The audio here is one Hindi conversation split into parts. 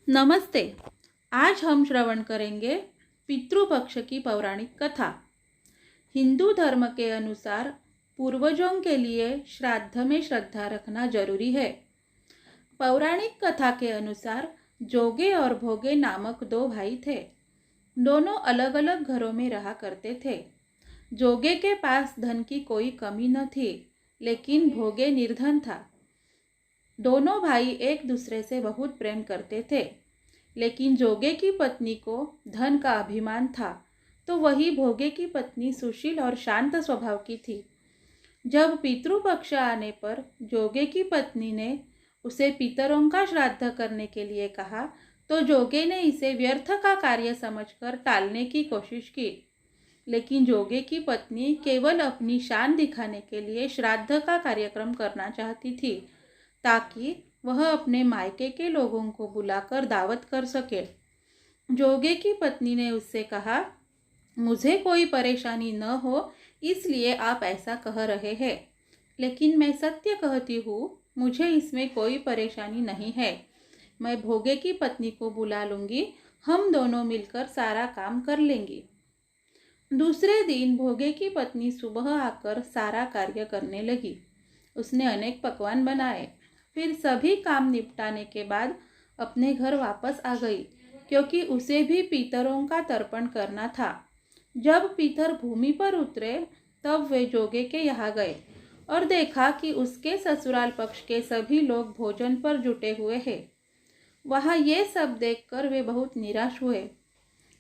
नमस्ते। आज हम श्रवण करेंगे पितृपक्ष की पौराणिक कथा। हिंदू धर्म के अनुसार पूर्वजों के लिए श्राद्ध में श्रद्धा रखना जरूरी है। पौराणिक कथा के अनुसार जोगे और भोगे नामक दो भाई थे। दोनों अलग अलग घरों में रहा करते थे। जोगे के पास धन की कोई कमी न थी, लेकिन भोगे निर्धन था। दोनों भाई एक दूसरे से बहुत प्रेम करते थे, लेकिन जोगे की पत्नी को धन का अभिमान था, तो वही भोगे की पत्नी सुशील और शांत स्वभाव की थी। जब पितृपक्ष आने पर जोगे की पत्नी ने उसे पितरों का श्राद्ध करने के लिए कहा, तो जोगे ने इसे व्यर्थ का कार्य समझकर टालने की कोशिश की। लेकिन जोगे की पत्नी केवल अपनी शान दिखाने के लिए श्राद्ध का कार्यक्रम करना चाहती थी, ताकि वह अपने मायके के लोगों को बुलाकर दावत कर सके। जोगे की पत्नी ने उससे कहा, मुझे कोई परेशानी न हो इसलिए आप ऐसा कह रहे हैं, लेकिन मैं सत्य कहती हूँ, मुझे इसमें कोई परेशानी नहीं है। मैं भोगे की पत्नी को बुला लूँगी, हम दोनों मिलकर सारा काम कर लेंगी। दूसरे दिन भोगे की पत्नी सुबह आकर सारा कार्य करने लगी। उसने अनेक पकवान बनाए। फिर सभी काम निपटाने के बाद अपने घर वापस आ गई, क्योंकि उसे भी पितरों का तर्पण करना था। जब पितर भूमि पर उतरे, तब वे जोगे के यहाँ गए और देखा कि उसके ससुराल पक्ष के सभी लोग भोजन पर जुटे हुए हैं। वहाँ ये सब देखकर वे बहुत निराश हुए।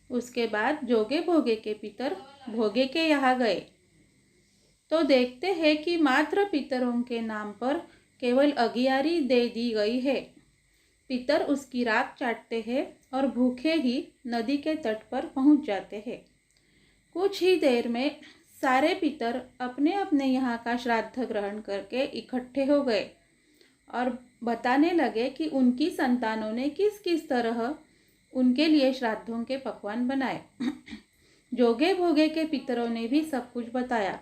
उसके बाद जोगे भोगे के पितर भोगे के यहाँ गए, तो देखते हैं कि मात्र पितरों के नाम पर केवल अगियारी दे दी गई है। पितर उसकी राख चाटते हैं और भूखे ही नदी के तट पर पहुंच जाते हैं। कुछ ही देर में सारे पितर अपने अपने यहाँ का श्राद्ध ग्रहण करके इकट्ठे हो गए और बताने लगे कि उनकी संतानों ने किस किस तरह उनके लिए श्राद्धों के पकवान बनाए। जोगे भोगे के पितरों ने भी सब कुछ बताया।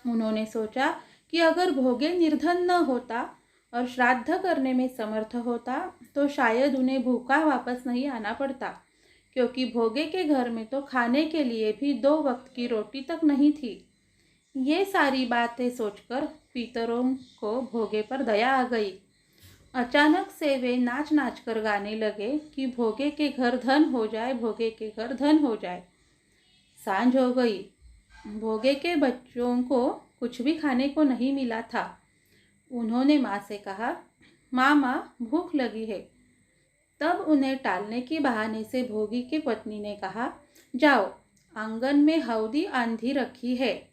उन्होंने सोचा कि अगर भोगे निर्धन न होता और श्राद्ध करने में समर्थ होता, तो शायद उन्हें भूखा वापस नहीं आना पड़ता, क्योंकि भोगे के घर में तो खाने के लिए भी 2 वक्त की रोटी तक नहीं थी। ये सारी बातें सोचकर पितरों को भोगे पर दया आ गई। अचानक से वे नाच नाच कर गाने लगे कि भोगे के घर धन हो जाए, भोगे के घर धन हो जाए। सांझ हो गई। भोगे के बच्चों को कुछ भी खाने को नहीं मिला था। उन्होंने माँ से कहा, माँ भूख लगी है। तब उन्हें टालने के बहाने से भोगी की पत्नी ने कहा, जाओ, आंगन में हौदी आंधी रखी है,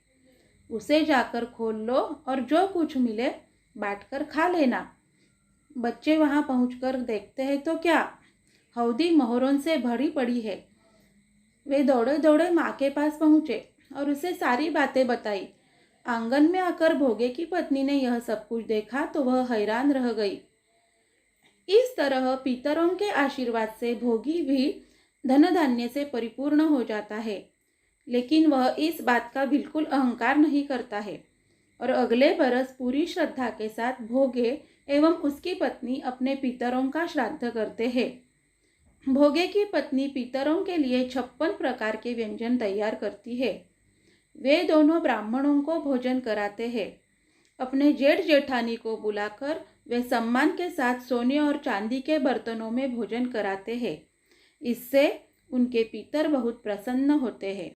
उसे जाकर खोल लो और जो कुछ मिले बांटकर खा लेना। बच्चे वहाँ पहुँचकर देखते हैं तो क्या, हौदी मोहरों से भरी पड़ी है। वे दौड़े दौड़े माँ के पास पहुँचे और उसे सारी बातें बताई। आंगन में आकर भोगे की पत्नी ने यह सब कुछ देखा तो वह हैरान रह गई। इस तरह पितरों के आशीर्वाद से भोगी भी धन धान्य से परिपूर्ण हो जाता है, लेकिन वह इस बात का बिल्कुल अहंकार नहीं करता है और अगले बरस पूरी श्रद्धा के साथ भोगे एवं उसकी पत्नी अपने पितरों का श्राद्ध करते हैं। भोगे की पत्नी पितरों के लिए 56 प्रकार के व्यंजन तैयार करती है। वे दोनों ब्राह्मणों को भोजन कराते हैं। अपने जेठ जेठानी को बुलाकर वे सम्मान के साथ सोने और चांदी के बर्तनों में भोजन कराते हैं। इससे उनके पितर बहुत प्रसन्न होते हैं।